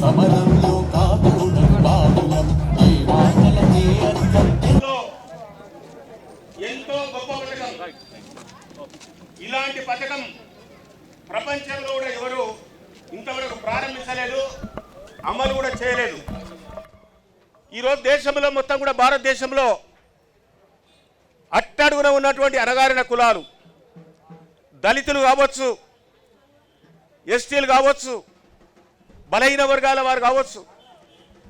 సమరంలో కాపురం బాబులం ఈ మాటలకే అర్థం. ఎంతో గొప్ప పథకం. ఇలాంటి పథకం ప్రపంచంలో కూడా ఎవరు ఇంతవరకు ప్రారంభించలేదు, అమలు కూడా చేయలేదు. ఈరోజు దేశంలో మొత్తం కూడా భారతదేశంలో అట్టడుగున ఉన్నటువంటి అణగారిన కులాలు, దళితులు కావచ్చు, ఎస్టీలు కావచ్చు, బలహీన వర్గాల వారు కావచ్చు,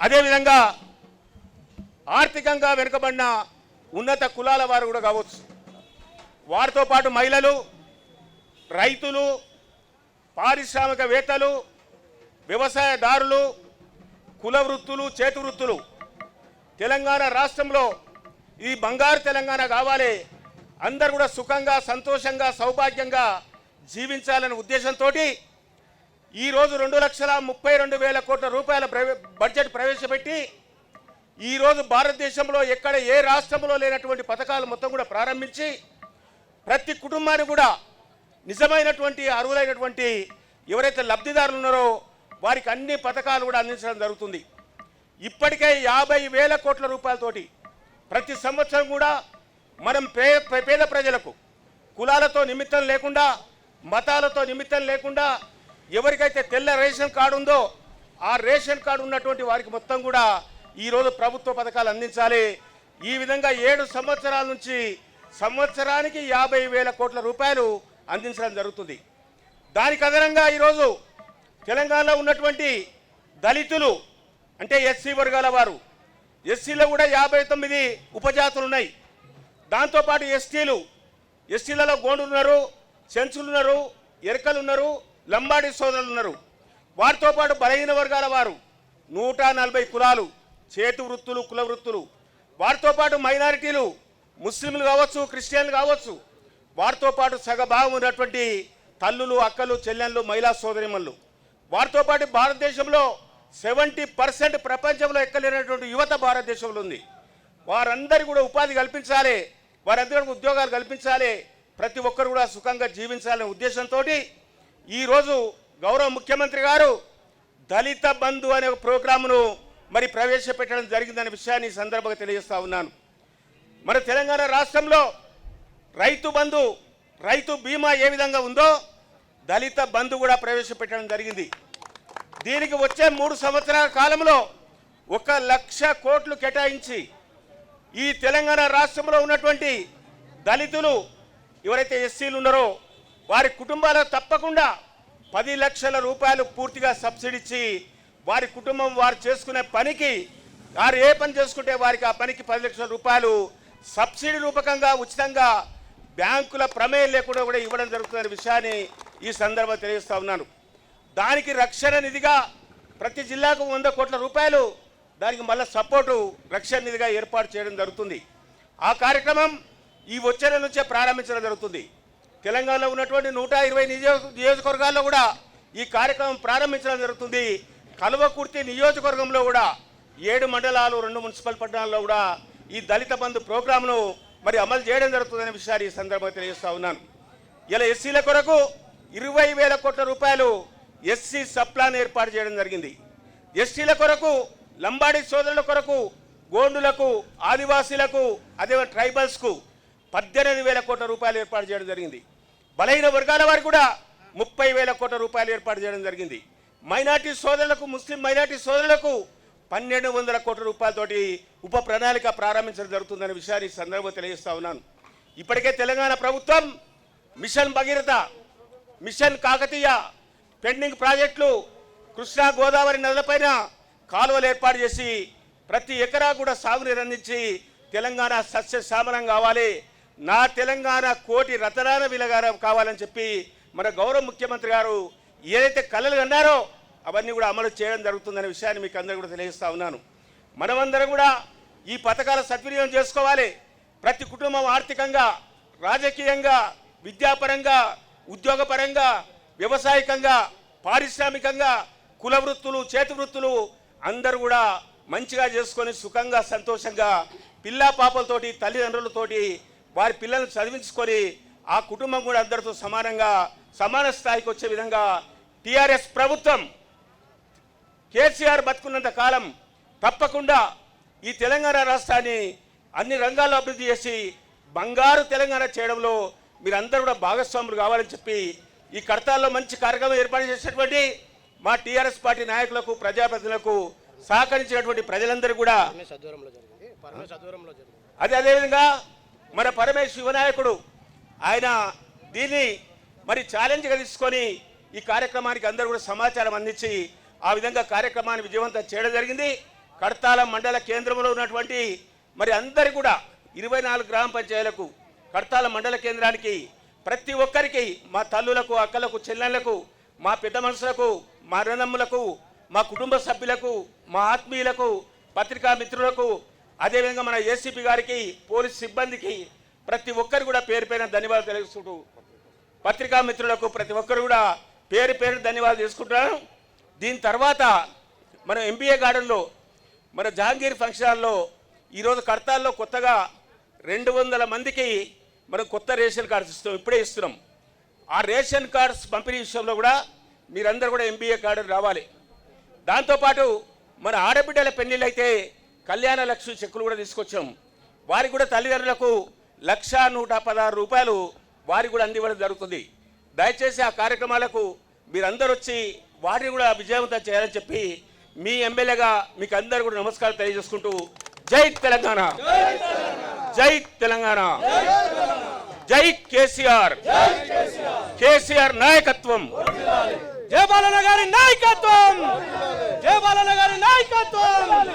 అదేవిధంగా ఆర్థికంగా వెనుకబడిన ఉన్నత కులాల వారు కూడా కావచ్చు, వారితో పాటు మహిళలు, రైతులు, పారిశ్రామికవేత్తలు, వ్యవసాయదారులు, కుల వృత్తులు, చేతి వృత్తులు, తెలంగాణ రాష్ట్రంలో ఈ బంగారు తెలంగాణ కావాలి, అందరూ కూడా సుఖంగా, సంతోషంగా, సౌభాగ్యంగా జీవించాలనే ఉద్దేశంతో ఈరోజు 2,32,000 కోట్ల రూపాయల బడ్జెట్ ప్రవేశపెట్టి ఈరోజు భారతదేశంలో ఎక్కడ ఏ రాష్ట్రంలో లేనటువంటి పథకాలు మొత్తం కూడా ప్రారంభించి ప్రతి కుటుంబానికి కూడా నిజమైనటువంటి అర్హులైనటువంటి ఎవరైతే లబ్ధిదారులు ఉన్నారో వారికి అన్ని పథకాలు కూడా అందించడం జరుగుతుంది. ఇప్పటికే 50,000 కోట్ల రూపాయలతోటి ప్రతి సంవత్సరం కూడా మనం పేద ప్రజలకు కులాలతో నిమిత్తం లేకుండా, మతాలతో నిమిత్తం లేకుండా ఎవరికైతే తెల్ల రేషన్ కార్డు ఉందో ఆ రేషన్ కార్డు ఉన్నటువంటి వారికి మొత్తం కూడా ఈరోజు ప్రభుత్వ పథకాలు అందించాలి. ఈ విధంగా 7 సంవత్సరాల నుంచి సంవత్సరానికి 50,000 కోట్ల రూపాయలు అందించడం జరుగుతుంది. దానికి అదనంగా ఈరోజు తెలంగాణలో ఉన్నటువంటి దళితులు అంటే ఎస్సీ వర్గాల వారు, ఎస్సీలో కూడా 59 ఉపజాతులు ఉన్నాయి. దాంతోపాటు ఎస్టీలలో గోండులు ఉన్నారు, చెంచులు ఉన్నారు, ఎరకలు ఉన్నారు, లంబాడి సోదరులు ఉన్నారు. వారితో పాటు బలహీన వర్గాల వారు 140 కులాలు, చేతి వృత్తులు, కుల వృత్తులు, వారితో పాటు మైనారిటీలు, ముస్లింలు కావచ్చు, క్రిస్టియన్లు కావచ్చు, వారితో పాటు సగభాగం ఉన్నటువంటి తల్లులు, అక్కలు, చెల్లెళ్ళు, మహిళా సోదరిమణులు, వారితో పాటు భారతదేశంలో 70% ప్రపంచంలో ఎక్కలేనటువంటి యువత భారతదేశంలో ఉంది. వారందరూ కూడా ఉపాధి కల్పించాలి, వారందరికీ ఉద్యోగాలు కల్పించాలి, ప్రతి ఒక్కరు కూడా సుఖంగా జీవించాలనే ఉద్దేశంతో ఈరోజు గౌరవ ముఖ్యమంత్రి గారు దళిత బంధు అనే ఒక ప్రోగ్రామును మరి ప్రవేశపెట్టడం జరిగిందనే విషయాన్ని ఈ సందర్భంగా తెలియజేస్తా ఉన్నాను. మన తెలంగాణ రాష్ట్రంలో రైతు బంధు, రైతు బీమా ఏ విధంగా ఉందో దళిత బంధు కూడా ప్రవేశపెట్టడం జరిగింది. దీనికి వచ్చే 3 సంవత్సరాల కాలంలో 1,00,000 కోట్లు కేటాయించి ఈ తెలంగాణ రాష్ట్రంలో ఉన్నటువంటి దళితులు ఎవరైతే ఎస్సీలు ఉన్నారో వారి కుటుంబాలకు తప్పకుండా 10 లక్షల రూపాయలు పూర్తిగా సబ్సిడీ ఇచ్చి వారి కుటుంబం వారు చేసుకునే పనికి, వారు ఏ పని చేసుకుంటే వారికి ఆ పనికి 10 లక్షల రూపాయలు సబ్సిడీ రూపకంగా ఉచితంగా బ్యాంకుల ప్రమేయం లేకుండా కూడా ఇవ్వడం జరుగుతుందనే విషయాన్ని ఈ సందర్భంగా తెలియజేస్తా ఉన్నాను. దానికి రక్షణ నిధిగా ప్రతి జిల్లాకు 100 కోట్ల రూపాయలు దానికి మళ్ళీ సపోర్టు రక్షణ నిధిగా ఏర్పాటు చేయడం జరుగుతుంది. ఆ కార్యక్రమం ఈ వచ్చే నెల నుంచే ప్రారంభించడం జరుగుతుంది. తెలంగాణలో ఉన్నటువంటి 120 నియోజకవర్గాల్లో కూడా ఈ కార్యక్రమం ప్రారంభించడం జరుగుతుంది. కల్వకుర్తి నియోజకవర్గంలో కూడా 7 మండలాలు, 2 మున్సిపల్ పట్టణాల్లో కూడా ఈ దళిత బంధు ప్రోగ్రాంను మరి అమలు చేయడం జరుగుతుందనే విషయాన్ని ఈ సందర్భంగా తెలియజేస్తా ఉన్నాను. ఇలా ఎస్సీల కొరకు 20,000 కోట్ల రూపాయలు ఎస్సీ సప్లాన్ ఏర్పాటు చేయడం జరిగింది. ఎస్టీల కొరకు, లంబాడి సోదరుల కొరకు, గోండులకు, ఆదివాసీలకు, అదే ట్రైబల్స్కు 18,000 కోట్ల రూపాయలు ఏర్పాటు చేయడం జరిగింది. బలహీన వర్గాల వారికి కూడా 30,000 కోట్ల రూపాయలు ఏర్పాటు చేయడం జరిగింది. మైనార్టీ సోదరులకు, ముస్లిం మైనార్టీ సోదరులకు 1,200 కోట్ల రూపాయలతోటి ఉప ప్రణాళిక ప్రారంభించడం జరుగుతుందనే విషయాన్ని సందర్భంగా తెలియజేస్తా ఉన్నాను. ఇప్పటికే తెలంగాణ ప్రభుత్వం mission Bhagiratha, mission Kakatiya, pending ప్రాజెక్టులు, కృష్ణా గోదావరి నదులపైన కాలువలు ఏర్పాటు చేసి ప్రతి ఎకరా కూడా సాగునీరు అందించి తెలంగాణ సస్యశ్యామలం కావాలి, నా తెలంగాణ కోటి రతనాల విలగార కావాలని చెప్పి మన గౌరవ ముఖ్యమంత్రి గారు ఏదైతే కలలు కన్నారో అవన్నీ కూడా అమలు చేయడం జరుగుతుందనే విషయాన్ని మీకు అందరూ కూడా తెలియజేస్తా ఉన్నాను. మనమందరం కూడా ఈ పథకాల సద్వినియోగం చేసుకోవాలి. ప్రతి కుటుంబం ఆర్థికంగా, రాజకీయంగా, విద్యాపరంగా, ఉద్యోగపరంగా, వ్యవసాయకంగా, పారిశ్రామికంగా, కుల వృత్తులు, చేతి వృత్తులు అందరూ కూడా మంచిగా చేసుకొని సుఖంగా, సంతోషంగా పిల్లా పాపలతోటి, తల్లిదండ్రులతోటి వారి పిల్లలను చదివించుకొని ఆ కుటుంబం కూడా అందరితో సమానంగా సమాన స్థాయికి వచ్చే విధంగా టీఆర్ఎస్ ప్రభుత్వం కేసీఆర్ బతుకున్నంత కాలం తప్పకుండా ఈ తెలంగాణ రాష్ట్రాన్ని అన్ని రంగాల్లో అభివృద్ధి చేసి బంగారు తెలంగాణ చేయడంలో మీరందరూ కూడా భాగస్వాములు కావాలని చెప్పి ఈ కడతాల్లో మంచి కార్యక్రమం ఏర్పాటు చేసినటువంటి మా టీఆర్ఎస్ పార్టీ నాయకులకు ప్రజాప్రతినిధులకు సహకరించినటువంటి ప్రజలందరూ కూడా అదేవిధంగా మన పరమేశ్ యువనాయకుడు ఆయన దీన్ని మరి ఛాలెంజ్గా తీసుకొని ఈ కార్యక్రమానికి అందరూ కూడా సమాచారం అందించి ఆ విధంగా కార్యక్రమాన్ని విజయవంతం చేయడం జరిగింది. కడతాల మండల కేంద్రంలో ఉన్నటువంటి మరి అందరి కూడా 24 గ్రామ పంచాయతీలకు కడతాల మండల కేంద్రానికి ప్రతి ఒక్కరికి మా తల్లులకు అక్కలకు చెల్లెళ్లకు మా పెద్ద మనుషులకు మా అన్నదమ్ములకు మా కుటుంబ సభ్యులకు మా ఆత్మీయులకు పత్రికా మిత్రులకు అదేవిధంగా మన ఏసీపీ గారికి పోలీస్ సిబ్బందికి ప్రతి ఒక్కరు కూడా పేరు పేరున ధన్యవాదాలు తెలుసుకుంటూ పత్రికా మిత్రులకు ప్రతి ఒక్కరు కూడా పేరు పేరు ధన్యవాదాలు తీసుకుంటున్నాను. దీని తర్వాత మన ఎంబీఏ గార్డెన్లో మన జహాంగీర్ ఫంక్షన్ హాల్లో ఈరోజు కడతాల్లో కొత్తగా 200 మందికి మనం కొత్త రేషన్ కార్డ్స్ ఇప్పుడే ఇస్తున్నాం. ఆ రేషన్ కార్డ్స్ పంపిణీ విషయంలో కూడా మీరందరూ కూడా ఎంబీఏ గార్డెన్ రావాలి. దాంతోపాటు మన ఆడబిడ్డల పెళ్లిళ్ళు అయితే కళ్యాణ లక్ష్మి చెక్కులు కూడా తీసుకొచ్చాం. వారికి కూడా తల్లిదండ్రులకు 1,116 రూపాయలు వారికి కూడా అందివ్వడం జరుగుతుంది. దయచేసి ఆ కార్యక్రమాలకు మీరందరూ వచ్చి వాటిని కూడా విజయవంతం చేయాలని చెప్పి మీ ఎమ్మెల్యేగా మీకు అందరూ కూడా నమస్కారం తెలియజేసుకుంటూ జై తెలంగాణ, జై తెలంగాణ, జై కేసీఆర్, కేసీఆర్ నాయకత్వం, జయ బాలన్న గారి నాయకత్వం, జయ బాలన్న గారి నాయకత్వం.